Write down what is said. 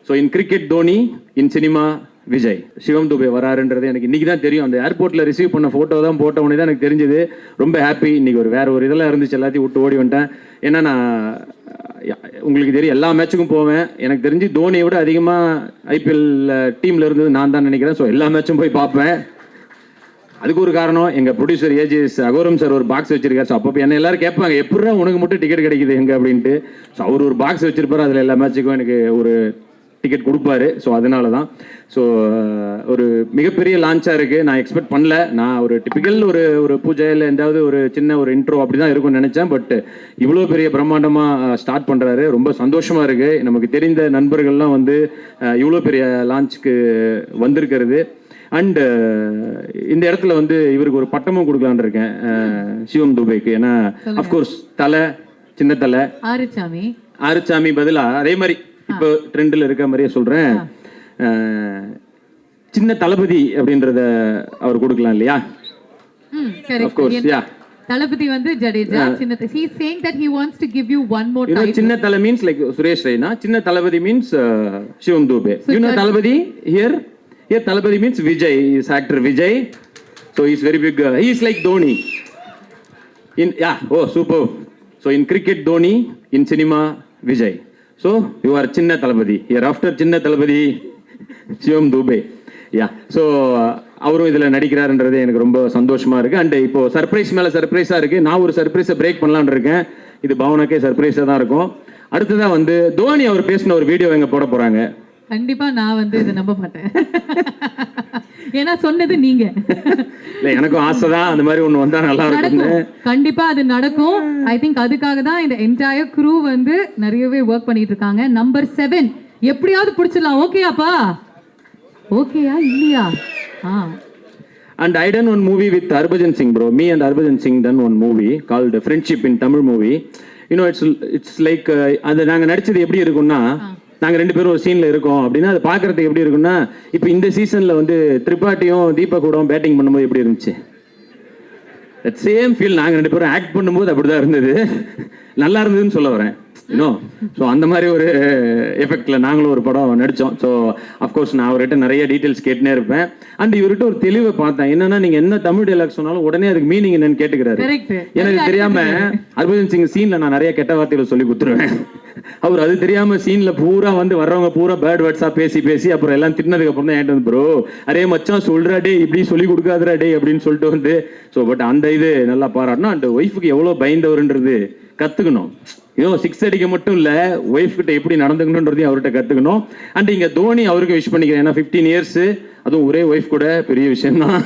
So in cricket Dhoni, in cinema Vijay. Shivam Dube வராருன்றது எனக்கு இன்னைக்கு தான் தெரியும். அந்த ஏர்போர்ட்டில் ரிசீவ் பண்ண ஃபோட்டோ தான் போட்ட உடனே தான் எனக்கு தெரிஞ்சது. ரொம்ப ஹாப்பி. இன்னைக்கு வேற ஒரு இதெல்லாம் இருந்துச்சு, எல்லாத்தையும் விட்டு ஓடி வந்துட்டேன். ஏன்னா நான் உங்களுக்கு தெரியும் எல்லா மேட்சுக்கும் போவேன். எனக்கு தெரிஞ்சு தோனியை விட அதிகமாக ஐபிஎல் டீமில் இருந்தது நான் தான் நினைக்கிறேன். ஸோ எல்லா மேட்சும் போய் பார்ப்பேன். அதுக்கு ஒரு காரணம் எங்கள் ப்ரொடியூசர் ஏஜிஎஸ் அகோரம் சார் ஒரு பாக்ஸ் வச்சிருக்காரு. ஸோ அப்போ என்ன எல்லாரும் கேட்பாங்க எப்படா உனக்கு மட்டும் டிக்கெட் கிடைக்குது எங்கே அப்படின்ட்டு. ஸோ அவர் ஒரு பாக்ஸ் வச்சிருப்பாரு, அதில் எல்லா மேட்சுக்கும் எனக்கு ஒரு டிக்கெட் கொடுப்பாரு. ஸோ அதனால தான். ஸோ ஒரு மிகப்பெரிய லான்ச்சாக இருக்குது. நான் எக்ஸ்பெக்ட் பண்ணல. நான் ஒரு டிப்பிக்கல் ஒரு பூஜையில் எந்தாவது ஒரு சின்ன ஒரு இன்ட்ரோ அப்படி தான் இருக்கும்னு நினச்சேன். பட் இவ்வளோ பெரிய பிரம்மாண்டமாக ஸ்டார்ட் பண்ணுறாரு. ரொம்ப சந்தோஷமாக இருக்குது. நமக்கு தெரிந்த நண்பர்கள்லாம் வந்து இவ்வளோ பெரிய லான்ச்சுக்கு வந்திருக்கிறது. அண்டு இந்த இடத்துல வந்து இவருக்கு ஒரு பட்டமும் கொடுக்கலான் இருக்கேன் சிவம் துபேக்கு. ஏன்னா அஃப்கோர்ஸ் தலை, சின்ன தலை, ஆறுச்சாமி பதிலாக அதே மாதிரி இப்போ ட்ரெண்டில் இருக்க மாதிரியே சொல்கிறேன், சின்ன தளபதி அப்படின்றத அவர் கொடுக்கலாம் இல்லையா? அஃப்கோர்ஸ் யா. தளபதி வந்து ஜடேஜா, சின்ன he is saying that he wants to give you one more title. சின்ன தலை means like சுரேஷ் ரெய்னா, சின்ன தளபதி means Sivam Dubey. You know Thalapathy here Thalapathy means Vijay, is actor Vijay. So he is very big. He is like Dhoni. Super. So in cricket Dhoni, in cinema Vijay. So you are சின்ன தளபதி. Here after சின்ன தளபதி சிவம் Dubey. So அவரும் இதில் நடிக்கிறாருன்றது எனக்கு ரொம்ப சந்தோஷமாக இருக்குது. And இப்போ surprise மேலே சர்ப்ரைஸாக இருக்குது. நான் ஒரு சர்ப்ரைஸை பிரேக் பண்ணலான்னு இருக்கேன். இது பவனாக்கே சர்ப்ரைஸாக தான் இருக்கும். அடுத்ததான் வந்து தோனி அவர் பேசின ஒரு வீடியோ எங்கே போட போகிறாங்க. கண்டிப்பா நான் வந்து இதை நம்ப மாட்டேன். ஏன்னா சொன்னது நீங்க. இல்லை எனக்கும் ஆசை தான் அந்த மாதிரி ஒன்று வந்தால் நல்லா இருக்கும். கண்டிப்பா அது நடக்கும். ஐ திங்க் அதுக்காக தான் இந்த என்டையர் க்ரூ வந்து நிறையவே ஒர்க் பண்ணிட்டு இருக்காங்க. நம்பர் 7 எப்படியாவது பிடிச்சிடலாம். ஓகேயாப்பா? ஓகேயா இல்லையா? And I done one movie with Harbhajan Singh, bro. Me and Harbhajan Singh done one movie called Friendship in Tamil movie. You know, it's like அது நாங்கள் நடிச்சது எப்படி இருக்கும்னா, நாங்கள் 2 பேரும் ஒரு சீனில் இருக்கோம் அப்படின்னா அது பார்க்குறதுக்கு எப்படி இருக்குன்னா, இப்போ இந்த சீசனில் வந்து திரிபாட்டியும் தீபக்கூடம் பேட்டிங் பண்ணும்போது எப்படி இருந்துச்சு, தட் சேம் ஃபீல் நாங்கள் 2 பேரும் ஆக்ட் பண்ணும்போது அப்படி தான் இருந்தது. நல்லா இருந்ததுன்னு சொல்ல வரேன். இன்னும் ஸோ அந்த மாதிரி ஒரு எஃபெக்டில் நாங்களும் ஒரு படம் நடித்தோம். ஸோ அஃப்கோர்ஸ் நான் அவர்கிட்ட நிறைய டீட்டெயில்ஸ் கேட்டுனே இருப்பேன். அண்ட் இவர்கிட்ட ஒரு தெளிவை பார்த்தேன். என்னன்னா நீங்கள் என்ன தமிழ் டைலாக் சொன்னாலும் உடனே அதுக்கு மீனிங் என்னன்னு கேட்டுக்கிறாரு. எனக்கு தெரியாமல் ஹர்பஜன் சிங் சீனில் நான் நிறைய கெட்ட வார்த்தைகளை சொல்லி கொடுத்துருவேன். அவர் அது தெரியாமல் சீனில் பூரா வந்து வர்றவங்க பூரா பேட் வேர்ட்ஸாக பேசி அப்புறம் எல்லாம் திட்டினதுக்கு அப்புறம் தான் ஏன்ட்டு வந்து ப்ரோ அரே மச்சான் சொல்கிறா டே இப்படி சொல்லி கொடுக்காதரா டே அப்படின்னு சொல்லிட்டு வந்து ஸோ பட் அந்த இது நல்லா பாராட்டணும். அண்ட் ஒய்ஃபுக்கு எவ்வளோ பயந்தவருன்றது கற்றுக்கணும். 6 அடிக்க மட்டும் இல்லை, ஒய்ஃப் கிட்ட எப்படி நடந்துக்கணுன்றதையும் அவர்கிட்ட கற்றுக்கணும். அண்ட் இங்கே தோனி அவருக்கு விஷ் பண்ணிக்கிறேன். ஏன்னா 15 இயர்ஸ், அதுவும் ஒரே ஒய்ஃப் கூட பெரிய விஷயம்தான்.